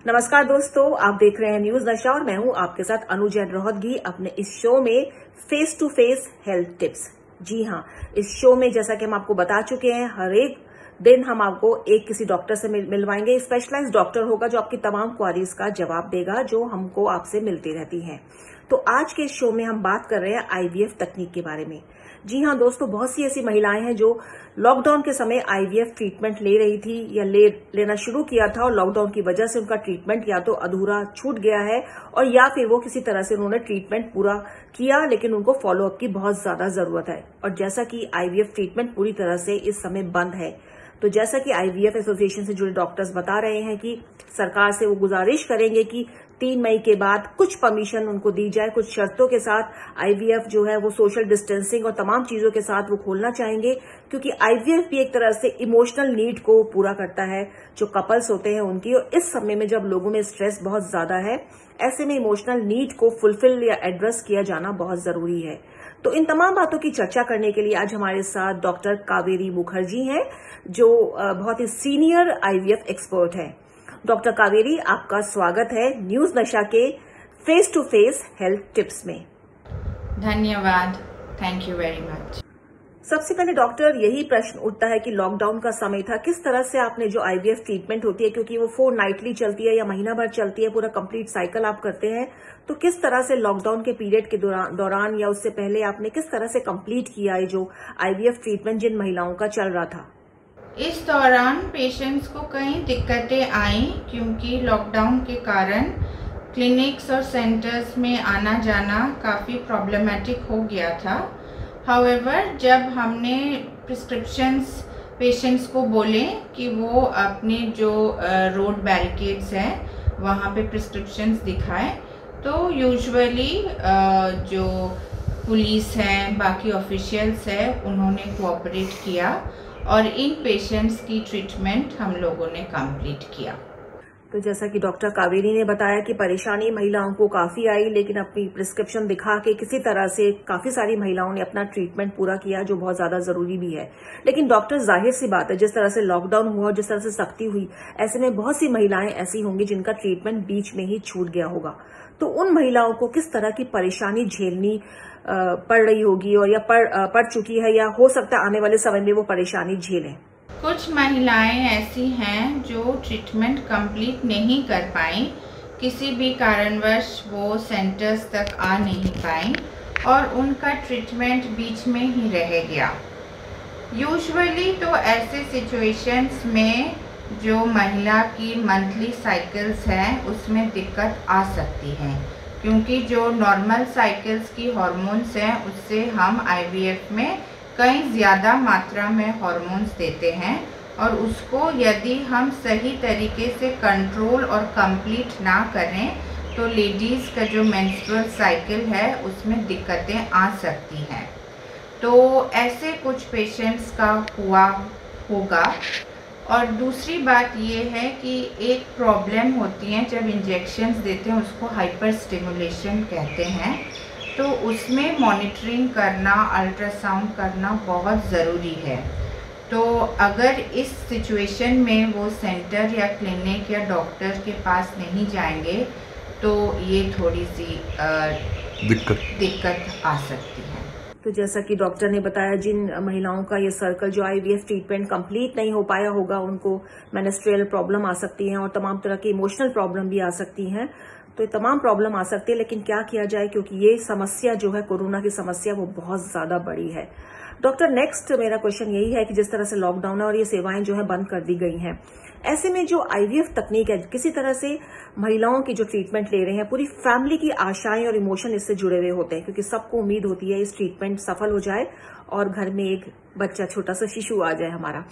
नमस्कार दोस्तों, आप देख रहे हैं न्यूज नशा और मैं हूं आपके साथ अनु जैन रोहतगी अपने इस शो में face to face health tips. जी हां, इस शो में जैसा कि हम आपको बता चुके हैं, हर एक दिन हम आपको एक किसी डॉक्टर से मिलवाएंगे। स्पेशलाइज्ड डॉक्टर होगा जो आपकी तमाम क्वारीज का जवाब देगा जो हमको आपसे मिलती रहती हैं। तो आज के इस शो में हम बात कर रहे हैं आईवीएफ तकनीक के बारे में। जी हां दोस्तों, बहुत सी ऐसी महिलाएं हैं जो लॉकडाउन के समय आईवीएफ ट्रीटमेंट ले रही थी या लेना शुरू किया था और लॉकडाउन की वजह से उनका ट्रीटमेंट या तो अधूरा छूट गया है और या फिर वो किसी तरह से उन्होंने ट्रीटमेंट पूरा किया लेकिन उनको फॉलोअप की बहुत ज्यादा जरूरत है। और जैसा कि आईवीएफ ट्रीटमेंट पूरी तरह से इस समय बंद है, तो जैसा कि आईवीएफ एसोसिएशन से जुड़े डॉक्टर्स बता रहे हैं कि सरकार से वो गुजारिश करेंगे कि 3 मई के बाद कुछ परमिशन उनको दी जाए, कुछ शर्तों के साथ आईवीएफ जो है वो सोशल डिस्टेंसिंग और तमाम चीजों के साथ वो खोलना चाहेंगे, क्योंकि आईवीएफ भी एक तरह से इमोशनल नीड को पूरा करता है जो कपल्स होते हैं उनकी। और इस समय में जब लोगों में स्ट्रेस बहुत ज्यादा है, ऐसे में इमोशनल नीड को फुलफिल या एड्रेस किया जाना बहुत जरूरी है। तो इन तमाम बातों की चर्चा करने के लिए आज हमारे साथ डॉक्टर कावेरी मुखर्जी हैं जो बहुत ही सीनियर आईवीएफ एक्सपर्ट हैं। डॉक्टर कावेरी, आपका स्वागत है न्यूज नशा के face to face health tips में। धन्यवाद, थैंक यू वेरी मच। सबसे पहले डॉक्टर, यही प्रश्न उठता है कि लॉकडाउन का समय था, किस तरह से आपने जो आईवीएफ ट्रीटमेंट होती है, क्योंकि वो फोर्टनाइटली चलती है या महीना भर चलती है, पूरा कंप्लीट साइकिल आप करते हैं, तो किस तरह से लॉकडाउन के पीरियड के दौरान या उससे पहले आपने किस तरह से कंप्लीट किया है जो आईवीएफ ट्रीटमेंट जिन महिलाओं का चल रहा था? इस दौरान पेशेंट्स को कई दिक्कतें आईं क्योंकि लॉकडाउन के कारण क्लिनिक्स और सेंटर्स में आना जाना काफ़ी प्रॉब्लमेटिक हो गया था। हाउएवर, जब हमने प्रिस्क्रिप्शंस पेशेंट्स को बोले कि वो अपने जो रोड बैरिकेड्स हैं वहाँ पे प्रिस्क्रिप्शंस दिखाएं, तो यूजुअली जो पुलिस हैं, बाकी ऑफिशियल्स हैं, उन्होंने कोऑपरेट किया और इन पेशेंट्स की ट्रीटमेंट हम लोगों ने कंप्लीट किया। तो जैसा कि डॉक्टर कावेरी ने बताया कि परेशानी महिलाओं को काफी आई, लेकिन अपनी प्रिस्क्रिप्शन दिखा के किसी तरह से काफी सारी महिलाओं ने अपना ट्रीटमेंट पूरा किया, जो बहुत ज्यादा जरूरी भी है। लेकिन डॉक्टर, जाहिर सी बात है, जिस तरह से लॉकडाउन हुआ और जिस तरह से सख्ती हुई, ऐसे में बहुत सी महिलाएं ऐसी होंगी जिनका ट्रीटमेंट बीच में ही छूट गया होगा। तो उन महिलाओं को किस तरह की परेशानी झेलनी पड़ रही होगी और या पड़ चुकी है, या हो सकता है आने वाले समय में वो परेशानी झेलें? कुछ महिलाएं ऐसी हैं जो ट्रीटमेंट कंप्लीट नहीं कर पाई, किसी भी कारणवश वो सेंटर्स तक आ नहीं पाई और उनका ट्रीटमेंट बीच में ही रह गया। यूजुअली तो ऐसे सिचुएशंस में जो महिला की मंथली साइकिल्स हैं उसमें दिक्कत आ सकती है, क्योंकि जो नॉर्मल साइकिल्स की हार्मोन्स हैं उससे हम आईवीएफ में कई ज़्यादा मात्रा में हार्मोन्स देते हैं और उसको यदि हम सही तरीके से कंट्रोल और कंप्लीट ना करें तो लेडीज़ का जो मेंस्ट्रुअल साइकिल है उसमें दिक्कतें आ सकती हैं। तो ऐसे कुछ पेशेंट्स का हुआ होगा। और दूसरी बात ये है कि एक प्रॉब्लम होती है जब इंजेक्शंस देते हैं, उसको हाइपर स्टिमुलेशन कहते हैं, तो उसमें मॉनिटरिंग करना, अल्ट्रासाउंड करना बहुत ज़रूरी है। तो अगर इस सिचुएशन में वो सेंटर या क्लिनिक या डॉक्टर के पास नहीं जाएंगे तो ये थोड़ी सी दिक्कत आ सकती है। तो जैसा कि डॉक्टर ने बताया, जिन महिलाओं का ये सर्कल जो आईवीएफ ट्रीटमेंट कंप्लीट नहीं हो पाया होगा, उनको मेंस्ट्रुअल प्रॉब्लम आ सकती है और तमाम तरह की इमोशनल प्रॉब्लम भी आ सकती हैं। तो ये तमाम प्रॉब्लम आ सकती है, लेकिन क्या किया जाए, क्योंकि ये समस्या जो है, कोरोना की समस्या, वो बहुत ज्यादा बड़ी है। डॉक्टर, नेक्स्ट मेरा क्वेश्चन यही है कि जिस तरह से लॉकडाउन है और ये सेवाएं जो है बंद कर दी गई हैं, ऐसे में जो आईवीएफ तकनीक है, किसी तरह से महिलाओं की जो ट्रीटमेंट ले रहे हैं, पूरी फैमिली की आशाएं और इमोशन इससे जुड़े हुए होते हैं, क्योंकि सबको उम्मीद होती है इस ट्रीटमेंट सफल हो जाए और घर में एक बच्चा, छोटा सा शिशु आ जाए हमारा।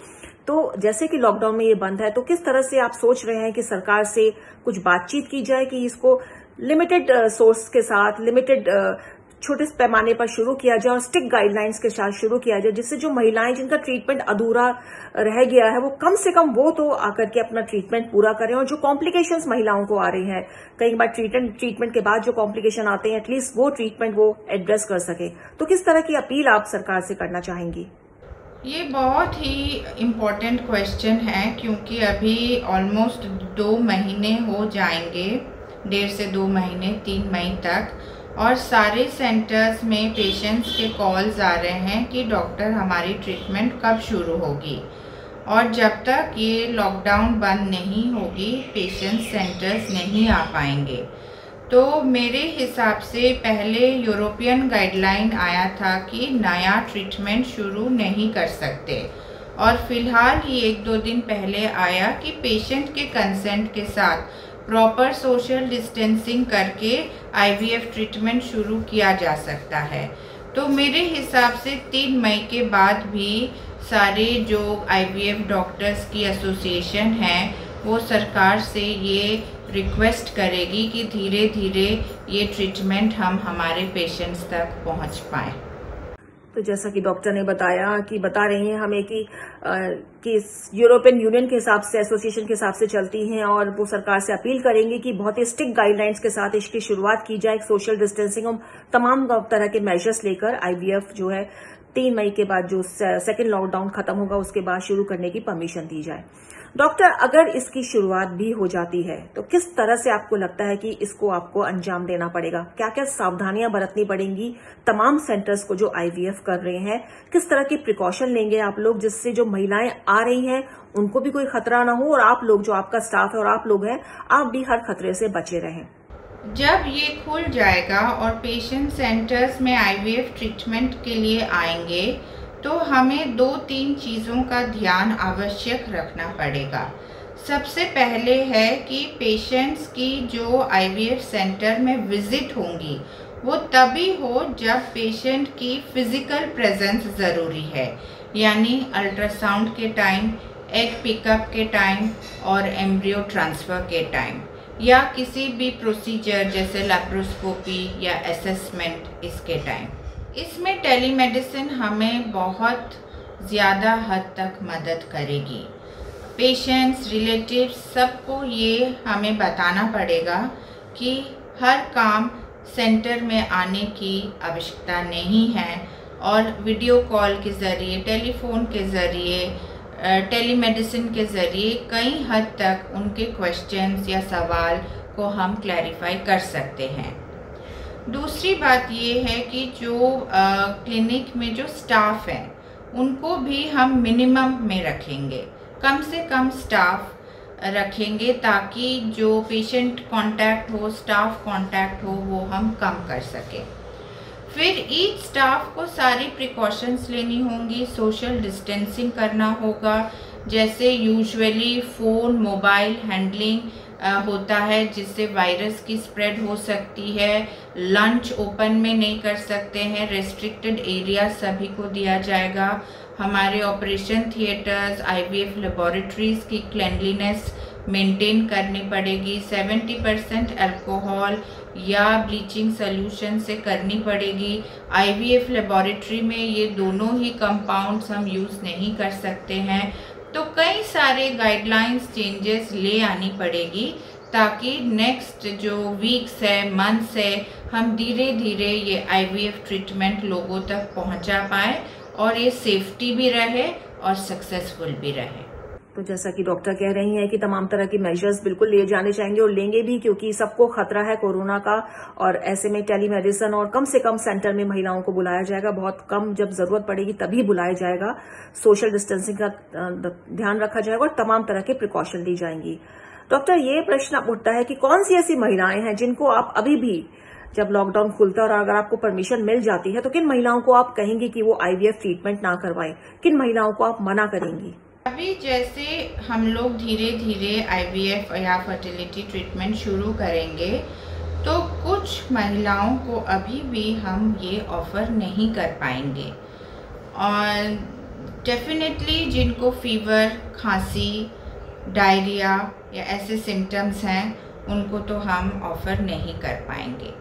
तो जैसे कि लॉकडाउन में ये बंद है, तो किस तरह से आप सोच रहे हैं कि सरकार से कुछ बातचीत की जाए कि इसको लिमिटेड सोर्स के साथ, लिमिटेड छोटे पैमाने पर शुरू किया जाए और स्ट्रिक्ट गाइडलाइंस के साथ शुरू किया जाए, जिससे जो महिलाएं जिनका ट्रीटमेंट अधूरा रह गया है वो कम से कम वो तो आकर के अपना ट्रीटमेंट पूरा करें, और जो कॉम्प्लिकेशंस महिलाओं को आ रही हैं, कई बार ट्रीटमेंट के बाद जो कॉम्प्लिकेशन आते हैं, एटलीस्ट वो ट्रीटमेंट वो एड्रेस कर सके। तो किस तरह की अपील आप सरकार से करना चाहेंगी? ये बहुत ही इम्पोर्टेंट क्वेश्चन है, क्योंकि अभी ऑलमोस्ट 2 महीने हो जाएंगे, 1.5 से 2 महीने, 3 मई तक, और सारे सेंटर्स में पेशेंट्स के कॉल्स आ रहे हैं कि डॉक्टर हमारी ट्रीटमेंट कब शुरू होगी। और जब तक ये लॉकडाउन बंद नहीं होगी पेशेंट्स सेंटर्स नहीं आ पाएंगे। तो मेरे हिसाब से पहले यूरोपियन गाइडलाइन आया था कि नया ट्रीटमेंट शुरू नहीं कर सकते, और फिलहाल ही 1-2 दिन पहले आया कि पेशेंट के कंसेंट के साथ प्रॉपर सोशल डिस्टेंसिंग करके आईवीएफ ट्रीटमेंट शुरू किया जा सकता है। तो मेरे हिसाब से 3 मई के बाद भी सारे जो आईवीएफ डॉक्टर्स की एसोसिएशन है वो सरकार से ये रिक्वेस्ट करेगी कि धीरे धीरे ये ट्रीटमेंट हम हमारे पेशेंट्स तक पहुंच पाएँ। तो जैसा कि डॉक्टर ने बताया कि बता रही हैं हमें कि यूरोपियन यूनियन के हिसाब से, एसोसिएशन के हिसाब से चलती हैं, और वो सरकार से अपील करेंगे कि बहुत ही स्ट्रिक्ट गाइडलाइंस के साथ इसकी शुरुआत की जाए, सोशल डिस्टेंसिंग और तमाम तरह के मेजर्स लेकर आईवीएफ जो है 3 मई के बाद जो सेकेंड लॉकडाउन खत्म होगा उसके बाद शुरू करने की परमिशन दी जाए। डॉक्टर, अगर इसकी शुरुआत भी हो जाती है तो किस तरह से आपको लगता है कि इसको आपको अंजाम देना पड़ेगा? क्या क्या सावधानियां बरतनी पड़ेंगी तमाम सेंटर्स को जो आईवीएफ कर रहे हैं? किस तरह की प्रिकॉशन लेंगे आप लोग, जिससे जो महिलाएं आ रही हैं उनको भी कोई खतरा ना हो, और आप लोग जो आपका स्टाफ है और आप लोग हैं, आप भी हर खतरे से बचे रहें? जब ये खुल जाएगा और पेशेंट सेंटर्स में आईवीएफ ट्रीटमेंट के लिए आएंगे तो हमें 2-3 चीज़ों का ध्यान आवश्यक रखना पड़ेगा। सबसे पहले है कि पेशेंट्स की जो आईवीएफ सेंटर में विजिट होंगी वो तभी हो जब पेशेंट की फिजिकल प्रेजेंस ज़रूरी है, यानी अल्ट्रासाउंड के टाइम, एग पिकअप के टाइम और एम्ब्रियो ट्रांसफ़र के टाइम, या किसी भी प्रोसीजर जैसे लैप्रोस्कोपी या असेसमेंट इसके टाइम। इसमें टेलीमेडिसिन हमें बहुत ज़्यादा हद तक मदद करेगी। पेशेंट्स, रिलेटिव्स, सबको ये हमें बताना पड़ेगा कि हर काम सेंटर में आने की आवश्यकता नहीं है, और वीडियो कॉल के ज़रिए, टेलीफोन के ज़रिए, टेलीमेडिसिन के ज़रिए कई हद तक उनके क्वेश्चंस या सवाल को हम क्लैरिफाई कर सकते हैं। दूसरी बात ये है कि जो क्लिनिक में जो स्टाफ है उनको भी हम मिनिमम में रखेंगे, कम से कम स्टाफ रखेंगे ताकि जो पेशेंट कांटेक्ट हो, स्टाफ कांटेक्ट हो, वो हम कम कर सकें। फिर ईच स्टाफ को सारी प्रिकॉशंस लेनी होंगी, सोशल डिस्टेंसिंग करना होगा, जैसे यूजुअली फ़ोन, मोबाइल हैंडलिंग होता है जिससे वायरस की स्प्रेड हो सकती है। लंच ओपन में नहीं कर सकते हैं, रेस्ट्रिक्टेड एरिया सभी को दिया जाएगा। हमारे ऑपरेशन थिएटर्स, आईवीएफ लेबोरेटरीज़ की क्लेanलीनेस मेंटेन करनी पड़ेगी। 70% अल्कोहल या ब्लीचिंग सोल्यूशन से करनी पड़ेगी। आईवीएफ लेबोरेटरी में ये दोनों ही कंपाउंड्स हम यूज़ नहीं कर सकते हैं। तो कई सारे गाइडलाइंस चेंजेस ले आनी पड़ेगी ताकि नेक्स्ट जो वीक्स है, मंथ्स है, हम धीरे धीरे ये आईवीएफ ट्रीटमेंट लोगों तक पहुंचा पाए और ये सेफ्टी भी रहे और सक्सेसफुल भी रहे। तो जैसा कि डॉक्टर कह रही हैं कि तमाम तरह की मेजर्स बिल्कुल लिए जाने चाहिए और लेंगे भी, क्योंकि सबको खतरा है कोरोना का, और ऐसे में टेलीमेडिसिन और कम से कम सेंटर में महिलाओं को बुलाया जाएगा, बहुत कम, जब जरूरत पड़ेगी तभी बुलाया जाएगा। सोशल डिस्टेंसिंग का ध्यान रखा जाएगा और तमाम तरह के प्रिकॉशन ली जाएंगी। डॉक्टर, ये प्रश्न उठता है कि कौन सी ऐसी महिलाएं हैं जिनको आप अभी भी, जब लॉकडाउन खुलता है और अगर आपको परमिशन मिल जाती है, तो किन महिलाओं को आप कहेंगे कि वो आईवीएफ ट्रीटमेंट ना करवाएं? किन महिलाओं को आप मना करेंगी? अभी जैसे हम लोग धीरे धीरे आईवीएफ या फर्टिलिटी ट्रीटमेंट शुरू करेंगे तो कुछ महिलाओं को अभी भी हम ये ऑफ़र नहीं कर पाएंगे, और डेफिनेटली जिनको फीवर, खांसी, डायरिया या ऐसे सिम्टम्स हैं उनको तो हम ऑफ़र नहीं कर पाएंगे।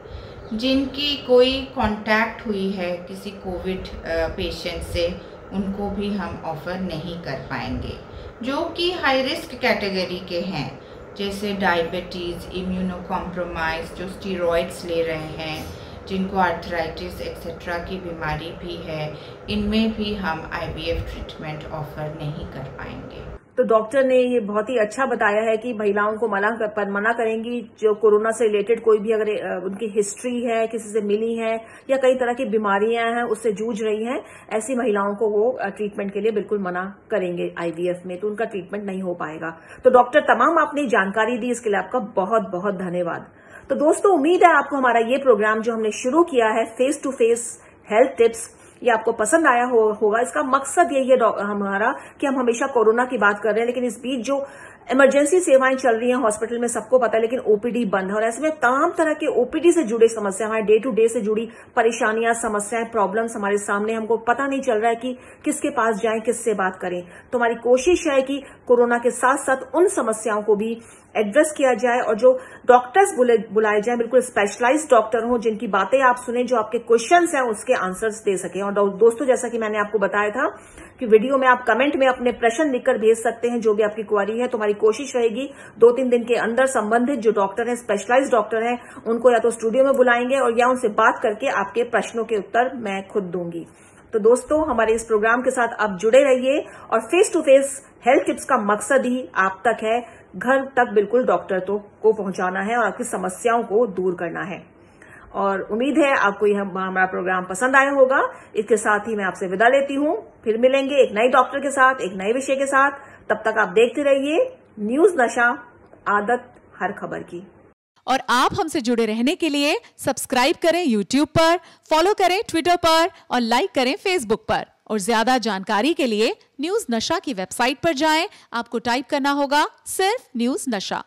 जिनकी कोई कांटेक्ट हुई है किसी कोविड पेशेंट से उनको भी हम ऑफ़र नहीं कर पाएंगे। जो कि हाई रिस्क कैटेगरी के हैं, जैसे डायबिटीज़, इम्यूनो कॉम्प्रोमाइज़, जो स्टीरॉइड्स ले रहे हैं, जिनको आर्थराइटिस एक्सेट्रा की बीमारी भी है, इनमें भी हम IVF ट्रीटमेंट ऑफर नहीं कर पाएंगे। तो डॉक्टर ने ये बहुत ही अच्छा बताया है कि महिलाओं को मना करेंगी जो कोरोना से रिलेटेड कोई भी अगर उनकी हिस्ट्री है, किसी से मिली है या कई तरह की बीमारियां हैं उससे जूझ रही हैं, ऐसी महिलाओं को वो ट्रीटमेंट के लिए बिल्कुल मना करेंगे IVF में, तो उनका ट्रीटमेंट नहीं हो पाएगा। तो डॉक्टर तमाम आपने जानकारी दी, इसके लिए आपका बहुत बहुत धन्यवाद। तो दोस्तों, उम्मीद है आपको हमारा ये प्रोग्राम जो हमने शुरू किया है face to face health tips, ये आपको पसंद आया होगा। इसका मकसद यही है हमारा कि हम हमेशा कोरोना की बात कर रहे हैं, लेकिन इस बीच जो इमरजेंसी सेवाएं चल रही हैं हॉस्पिटल में सबको पता है, लेकिन OPD बंद है और ऐसे में तमाम तरह के OPD से जुड़े समस्या, हमारे डे टू डे से जुड़ी परेशानियां, समस्याएं, प्रॉब्लम्स हमारे सामने, हमको पता नहीं चल रहा है कि किसके पास जाएं, किससे बात करें। तो हमारी कोशिश है कि कोरोना के साथ साथ उन समस्याओं को भी एड्रेस किया जाए और जो डॉक्टर्स बुलाए जाए बिल्कुल स्पेशलाइज्ड डॉक्टर हो, जिनकी बातें आप सुने, जो आपके क्वेश्चंस हैं उसके आंसर्स दे सकें। और दोस्तों, जैसा कि मैंने आपको बताया था कि वीडियो में आप कमेंट में अपने प्रश्न लिखकर भेज सकते हैं, जो भी आपकी क्वेरी है। तो हमारी कोशिश रहेगी 2-3 दिन के अंदर संबंधित जो डॉक्टर हैं, स्पेशलाइज्ड डॉक्टर हैं, उनको या तो स्टूडियो में बुलाएंगे और या उनसे बात करके आपके प्रश्नों के उत्तर मैं खुद दूंगी। तो दोस्तों, हमारे इस प्रोग्राम के साथ आप जुड़े रहिए और face to face health tips का मकसद ही आप तक है, घर तक बिल्कुल डॉक्टर को पहुंचाना है और आपकी समस्याओं को दूर करना है। और उम्मीद है आपको यह हमारा प्रोग्राम पसंद आया होगा। इसके साथ ही मैं आपसे विदा लेती हूं, फिर मिलेंगे एक नए डॉक्टर के साथ, एक नए विषय के साथ। तब तक आप देखते रहिए न्यूज नशा, आदत हर खबर की। और आप हमसे जुड़े रहने के लिए सब्सक्राइब करें YouTube पर, फॉलो करें Twitter पर और लाइक करें Facebook पर। और ज्यादा जानकारी के लिए न्यूज नशा की वेबसाइट पर जाएं। आपको टाइप करना होगा सिर्फ न्यूज नशा।